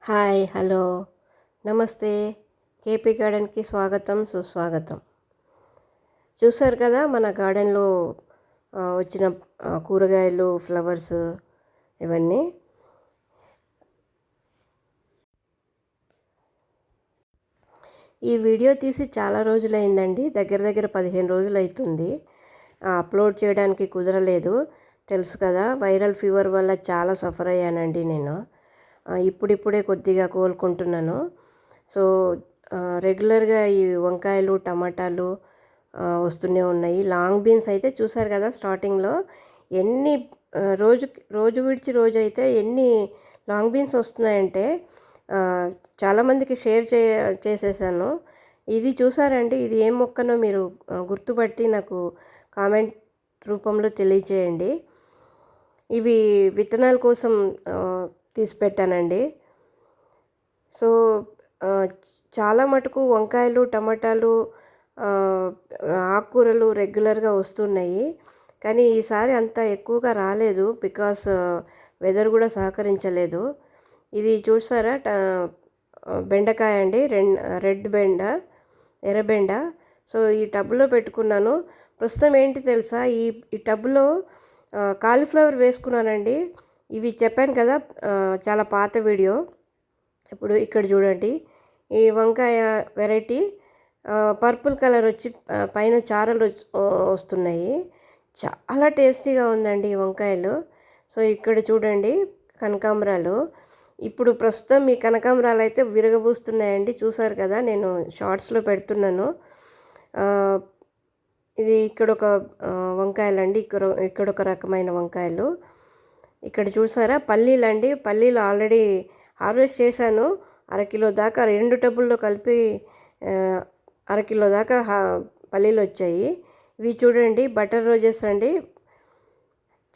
Hi hello నమస్తే. KP గార్డెన్కి స్వాగతం సుస్వాగతం. చూసారు కదా మన గార్డెన్లో వచ్చిన కూరగాయలు, ఫ్లవర్స్ ఇవన్నీ. ఈ వీడియో తీసి చాలా రోజులైందండి, దగ్గర దగ్గర 15 రోజులు అవుతుంది. అప్లోడ్ చేయడానికి కుదరలేదు, తెలుసు కదా. వైరల్ ఫీవర్ వల్ల చాలా సఫర్ అయ్యానండి నేను. ఇప్పుడిప్పుడే కొద్దిగా కోలుకుంటున్నాను. సో రెగ్యులర్గా ఈ వంకాయలు, టమాటాలు వస్తూనే ఉన్నాయి. లాంగ్ బీన్స్ అయితే చూసారు కదా స్టార్టింగ్లో ఎన్ని రోజు విడిచి రోజు అయితే ఎన్ని లాంగ్ బీన్స్ వస్తున్నాయంటే చాలామందికి షేర్ చేసేసాను. ఇది చూసారండి, ఇది ఏం మొక్కనో మీరు గుర్తుపట్టి నాకు కామెంట్ రూపంలో తెలియచేయండి. ఇవి విత్తనాల కోసం తీసి పెట్టానండి. సో చాలా మటుకు వంకాయలు, టమాటాలు, ఆకుకూరలు రెగ్యులర్గా వస్తున్నాయి. కానీ ఈసారి అంత ఎక్కువగా రాలేదు, బికాస్ వెదర్ కూడా సహకరించలేదు. ఇది చూసారా, బెండకాయ అండి, రెడ్ బెండ, ఎర్రబెండ. సో ఈ టబ్లో పెట్టుకున్నాను. ప్రస్తుతం ఏంటి తెలుసా, ఈ టబ్లో కాలీఫ్లవర్ వేసుకున్నానండి. ఇవి చెప్పాను కదా, చాలా పాత వీడియో. ఇప్పుడు ఇక్కడ చూడండి, ఈ వంకాయ వెరైటీ పర్పుల్ కలర్ వచ్చి పైన చారలు వస్తున్నాయి. చాలా టేస్టీగా ఉందండి ఈ వంకాయలు. సో ఇక్కడ చూడండి కనకాంబరాలు. ఇప్పుడు ప్రస్తుతం ఈ కనకాంబరాలు అయితే విరగబూస్తున్నాయండి, చూసారు కదా. నేను షార్ట్స్లో పెడుతున్నాను. ఇది ఇక్కడ ఒక వంకాయలండి, ఇక్కడ ఒక రకమైన వంకాయలు. ఇక్కడ చూసారా పల్లీలు అండి, పల్లీలు ఆల్రెడీ హార్వెస్ట్ చేశాను. అరకిలో దాకా 2 టబ్బుల్లో కలిపి అరకిలో దాకా పల్లీలు వచ్చాయి. ఇవి చూడండి బటర్ రోజెస్ అండి,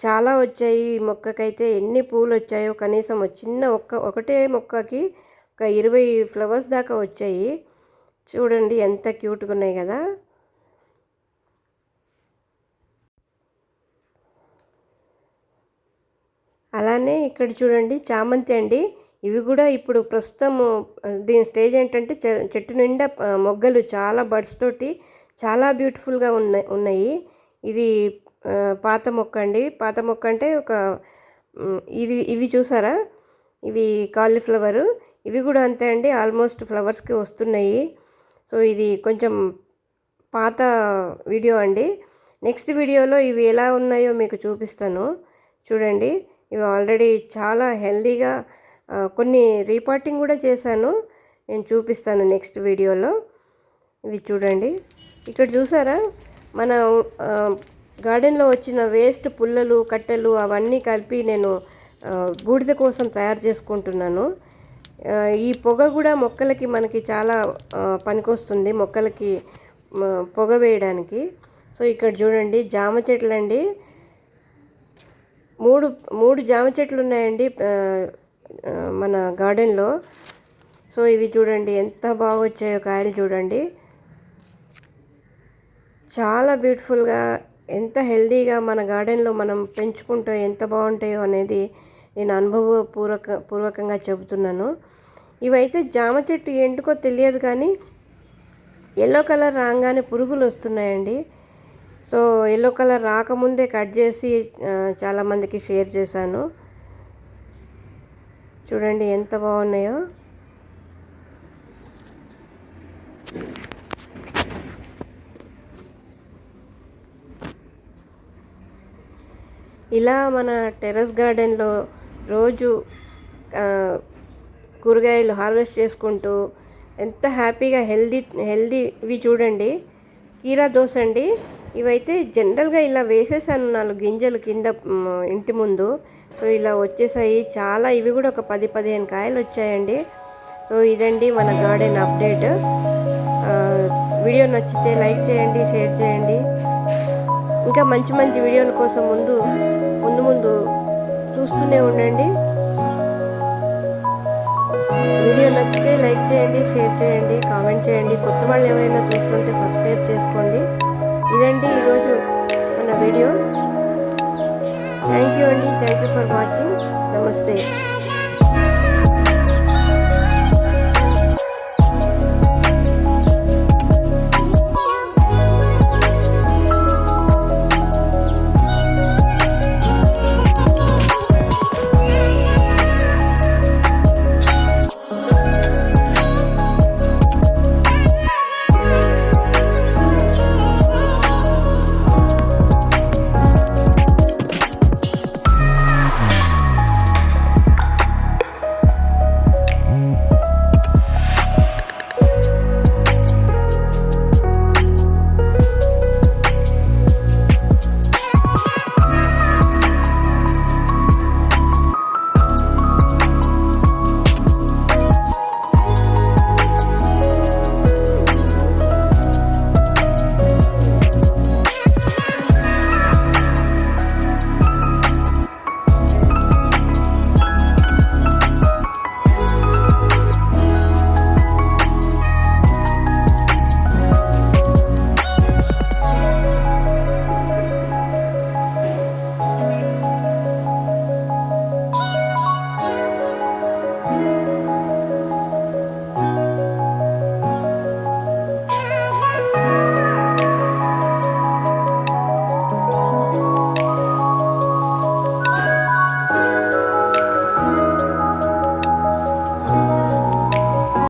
చాలా వచ్చాయి. ఈ మొక్కకైతే ఎన్ని పూలు వచ్చాయో, కనీసం ఒకటే మొక్కకి ఒక 20 ఫ్లవర్స్ దాకా వచ్చాయి. చూడండి ఎంత క్యూట్గా ఉన్నాయి కదా. అలానే ఇక్కడ చూడండి చామంతి అండి. ఇవి కూడా ఇప్పుడు ప్రస్తుతం దీని స్టేజ్ ఏంటంటే చెట్టు నిండా మొగ్గలు, చాలా బడ్స్ తోటి చాలా బ్యూటిఫుల్గా ఉన్నాయి. ఇది పాత మొక్క అండి. పాత మొక్క అంటే ఇవి చూసారా, ఇవి కాలీఫ్లవరు. ఇవి కూడా అంతే అండి, ఆల్మోస్ట్ ఫ్లవర్స్కి వస్తున్నాయి. సో ఇది కొంచెం పాత వీడియో అండి. నెక్స్ట్ వీడియోలో ఇవి ఎలా ఉన్నాయో మీకు చూపిస్తాను. చూడండి, ఇవి ఆల్రెడీ చాలా హెల్దీగా, కొన్ని రీపాటింగ్ కూడా చేశాను, నేను చూపిస్తాను నెక్స్ట్ వీడియోలో. ఇవి చూడండి, ఇక్కడ చూసారా మన గార్డెన్లో వచ్చిన వేస్ట్ పుల్లలు, కట్టెలు అవన్నీ కలిపి నేను బూడిద కోసం తయారు చేసుకుంటున్నాను. ఈ పొగ కూడా మొక్కలకి మనకి చాలా పనికొస్తుంది, మొక్కలకి పొగ వేయడానికి. సో ఇక్కడ చూడండి జామ చెట్లు అండి, మూడు జామ చెట్లు ఉన్నాయండి మన గార్డెన్లో. సో ఇవి చూడండి ఎంత బాగా వచ్చాయో కాయలు చూడండి, చాలా బ్యూటిఫుల్గా, ఎంత హెల్దీగా మన గార్డెన్లో మనం పెంచుకుంటే ఎంత బాగుంటాయో అనేది నేను అనుభవపూర్వకంగా చెబుతున్నాను. ఇవైతే జామ చెట్టు ఎందుకో తెలియదు కానీ ఎల్లో కలర్ రాగానే పురుగులు వస్తున్నాయండి. సో ఎల్లో కలర్ రాకముందే కట్ చేసి చాలామందికి షేర్ చేశాను. చూడండి ఎంత బాగున్నాయో. ఇలా మన టెర్రస్ గార్డెన్లో రోజు కూరగాయలు హార్వెస్ట్ చేసుకుంటూ ఎంత హ్యాపీగా హెల్దీ. ఇవి చూడండి కీరా దోస అండి. ఇవైతే జనరల్గా ఇలా వేసేసాను 4 గింజలు కింద ఇంటి ముందు. సో ఇలా వచ్చేసాయి చాలా. ఇవి కూడా ఒక 10-15 కాయలు వచ్చాయండి. సో ఇదండి మన గార్డెన్ అప్డేట్. వీడియో నచ్చితే లైక్ చేయండి, షేర్ చేయండి. ఇంకా మంచి మంచి వీడియోల కోసం ముందు చూస్తూనే ఉండండి. వీడియో నచ్చితే లైక్ చేయండి, షేర్ చేయండి, కామెంట్ చేయండి. కొత్త వాళ్ళు ఎవరైనా చూస్తుంటే సబ్స్క్రైబ్ చేసుకోండి. ఇదండి ఈరోజు మన వీడియో. థ్యాంక్ యూ అండి, థ్యాంక్ యూ ఫర్ వాచింగ్. నమస్తే.